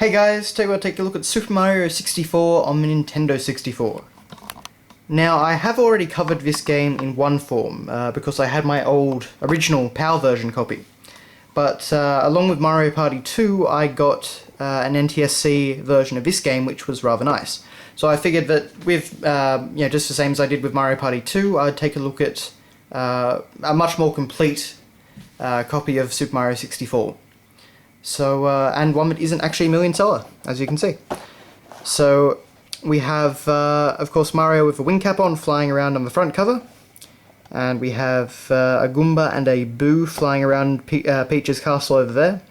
Hey guys, today we'll take a look at Super Mario 64 on the Nintendo 64. Now, I have already covered this game in one form, because I had my old, original PAL version copy. But along with Mario Party 2, I got an NTSC version of this game, which was rather nice. So I figured that with, just the same as I did with Mario Party 2, I'd take a look at a much more complete copy of Super Mario 64. So, and one that isn't actually a million seller, as you can see. So, we have, of course, Mario with a wing cap on, flying around on the front cover. And we have a Goomba and a Boo flying around Peach's castle over there.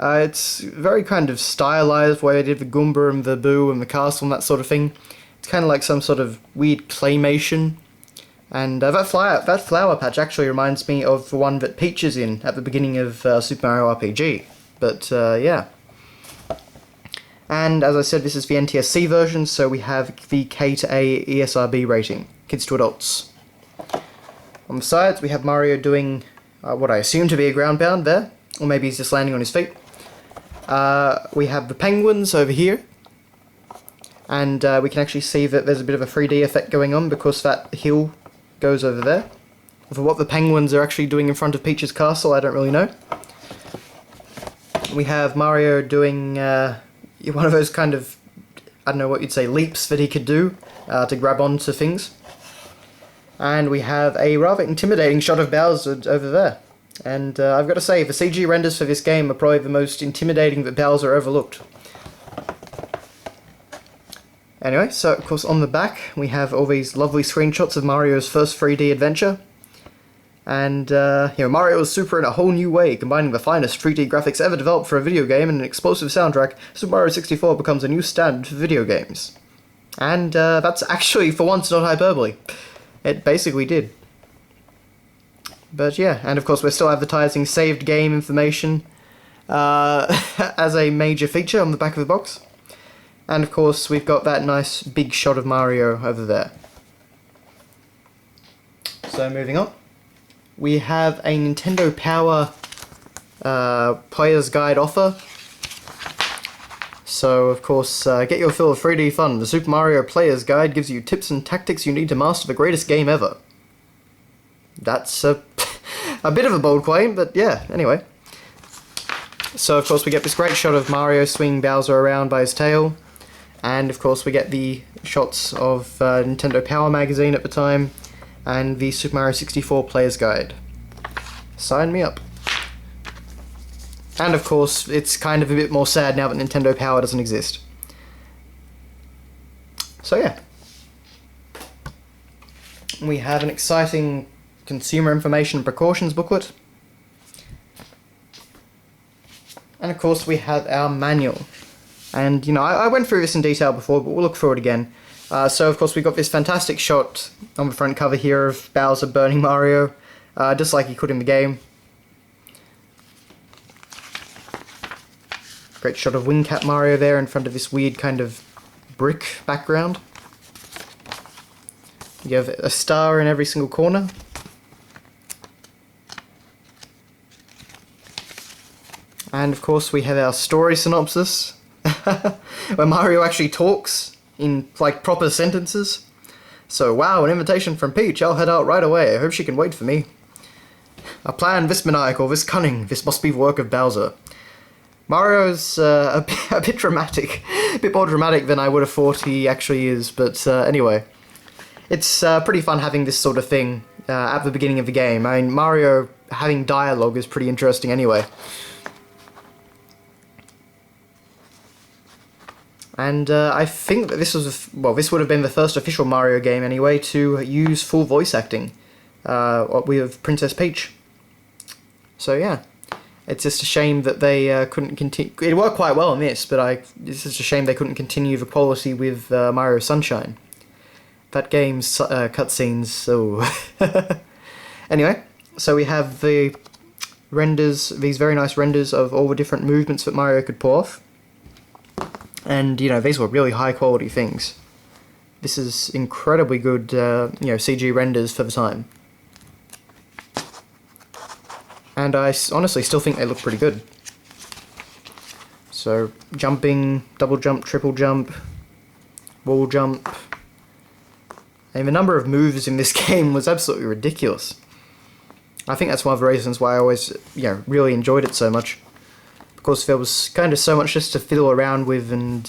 It's very kind of stylized way they did the Goomba and the Boo and the castle and that sort of thing. It's kind of like some sort of weird claymation. And that flower patch actually reminds me of the one that Peach is in at the beginning of Super Mario RPG. But, yeah. And, as I said, this is the NTSC version, so we have the K to A ESRB rating, kids to adults. On the sides, we have Mario doing what I assume to be a ground pound there, or maybe he's just landing on his feet. We have the penguins over here, and we can actually see that there's a bit of a 3D effect going on because that hill goes over there. For what the penguins are actually doing in front of Peach's castle, I don't really know. We have Mario doing one of those kind of, I don't know what you'd say, leaps that he could do to grab onto things. And we have a rather intimidating shot of Bowser over there. And I've got to say, the CG renders for this game are probably the most intimidating that Bowser ever looked. Anyway, so of course on the back we have all these lovely screenshots of Mario's first 3D adventure. And, Mario is super in a whole new way, combining the finest 3D graphics ever developed for a video game and an explosive soundtrack. Super Mario 64 becomes a new standard for video games. And, that's actually, for once, not hyperbole. It basically did. But yeah, and of course we're still advertising saved game information as a major feature on the back of the box. And of course we've got that nice big shot of Mario over there. So moving on. We have a Nintendo Power Player's Guide offer. So, of course, get your fill of 3D fun. The Super Mario Player's Guide gives you tips and tactics you need to master the greatest game ever. That's a bit of a bold claim, but yeah, anyway. So, of course, we get this great shot of Mario swinging Bowser around by his tail. And, of course, we get the shots of Nintendo Power Magazine at the time. And the Super Mario 64 Player's Guide. Sign me up. And of course, it's kind of a bit more sad now that Nintendo Power doesn't exist. So yeah. We have an exciting consumer information and precautions booklet. And of course we have our manual. And, I went through this in detail before, but we'll look through it again. So, of course, we've got this fantastic shot on the front cover here of Bowser burning Mario, just like he could in the game. Great shot of Wing Cap Mario there in front of this weird kind of brick background. You have a star in every single corner. And, of course, we have our story synopsis, where Mario actually talks in, like, proper sentences. So, wow, an invitation from Peach, I'll head out right away, I hope she can wait for me. A plan this maniacal, this cunning, this must be the work of Bowser. Mario's a bit dramatic, a bit more dramatic than I would have thought he actually is, but anyway. It's pretty fun having this sort of thing at the beginning of the game. I mean, Mario having dialogue is pretty interesting anyway. And I think that this was, this would have been the first official Mario game anyway to use full voice acting with Princess Peach. So yeah, it's just a shame that they couldn't continue. It worked quite well in this, but it's just a shame they couldn't continue the quality with Mario Sunshine. That game's cutscenes, so... Anyway, so we have the renders, these very nice renders of all the different movements that Mario could pull off. And, these were really high quality things. This is incredibly good, CG renders for the time. And I honestly still think they look pretty good. So jumping, double jump, triple jump, wall jump. And the number of moves in this game was absolutely ridiculous. I think that's one of the reasons why I always, really enjoyed it so much. Because there was kind of so much just to fiddle around with, and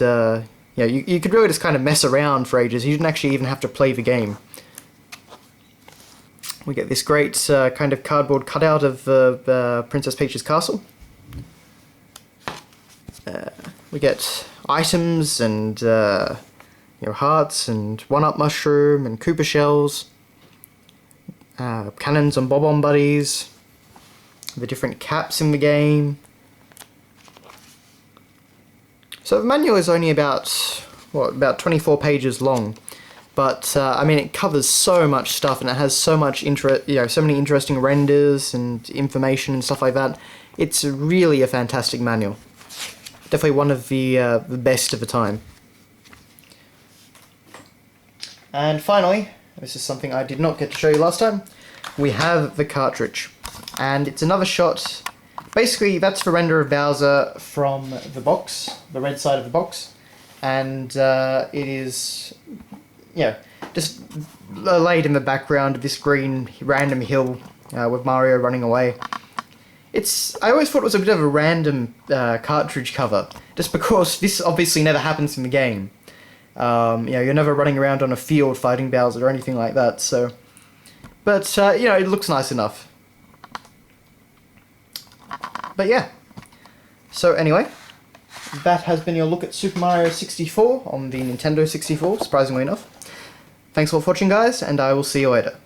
you could really just kind of mess around for ages. You didn't actually even have to play the game. We get this great kind of cardboard cutout of Princess Peach's castle. We get items and hearts and one-up mushroom and Koopa shells, cannons and Bob-omb buddies, the different caps in the game. So the manual is only about 24 pages long, but I mean, it covers so much stuff, and it has so much so many interesting renders and information and stuff like that. It's really a fantastic manual. Definitely one of the best of the time. And finally, this is something I did not get to show you last time, we have the cartridge. And it's another shot. Basically, that's the render of Bowser from the box, the red side of the box. And it is, just laid in the background of this green random hill with Mario running away. I always thought it was a bit of a random cartridge cover, just because this obviously never happens in the game. You're never running around on a field fighting Bowser or anything like that, so... But, it looks nice enough. But yeah. So anyway, that has been your look at Super Mario 64 on the Nintendo 64, surprisingly enough. Thanks for watching, guys, and I will see you later.